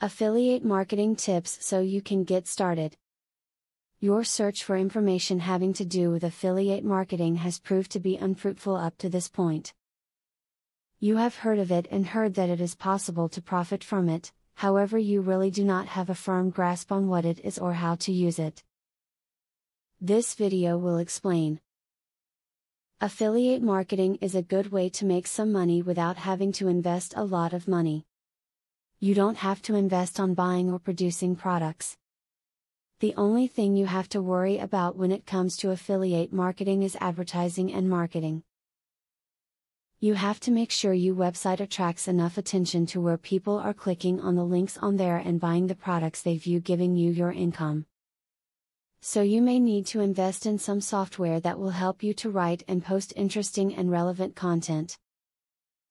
Affiliate marketing tips so you can get started. Your search for information having to do with affiliate marketing has proved to be unfruitful up to this point. You have heard of it and heard that it is possible to profit from it, however, you really do not have a firm grasp on what it is or how to use it. This video will explain. Affiliate marketing is a good way to make some money without having to invest a lot of money. You don't have to invest on buying or producing products. The only thing you have to worry about when it comes to affiliate marketing is advertising and marketing. You have to make sure your website attracts enough attention to where people are clicking on the links on there and buying the products they view, giving you your income. So you may need to invest in some software that will help you to write and post interesting and relevant content.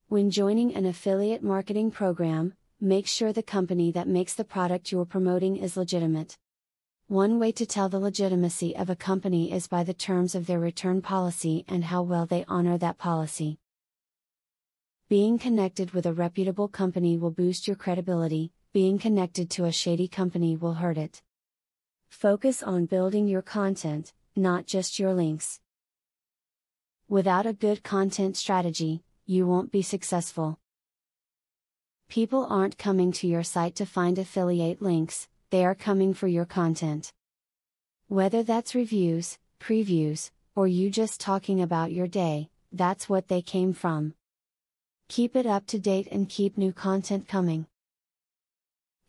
When joining an affiliate marketing program, make sure the company that makes the product you're promoting is legitimate. One way to tell the legitimacy of a company is by the terms of their return policy and how well they honor that policy. Being connected with a reputable company will boost your credibility, being connected to a shady company will hurt it. Focus on building your content, not just your links. Without a good content strategy, you won't be successful. People aren't coming to your site to find affiliate links, they are coming for your content. Whether that's reviews, previews, or you just talking about your day, that's what they came from. Keep it up to date and keep new content coming.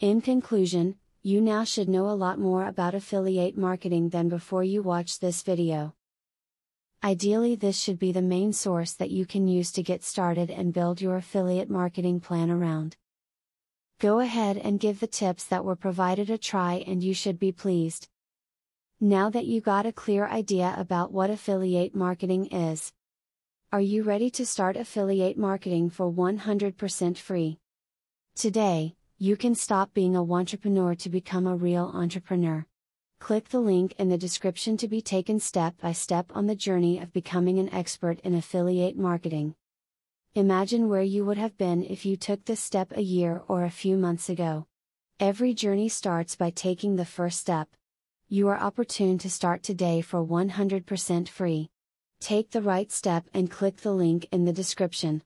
In conclusion, you now should know a lot more about affiliate marketing than before you watch this video. Ideally, this should be the main source that you can use to get started and build your affiliate marketing plan around. Go ahead and give the tips that were provided a try and you should be pleased. Now that you got a clear idea about what affiliate marketing is, are you ready to start affiliate marketing for 100% free? Today, you can stop being a wantrepreneur to become a real entrepreneur. Click the link in the description to be taken step by step on the journey of becoming an expert in affiliate marketing. Imagine where you would have been if you took this step a year or a few months ago. Every journey starts by taking the first step. You are opportune to start today for 100% free. Take the right step and click the link in the description.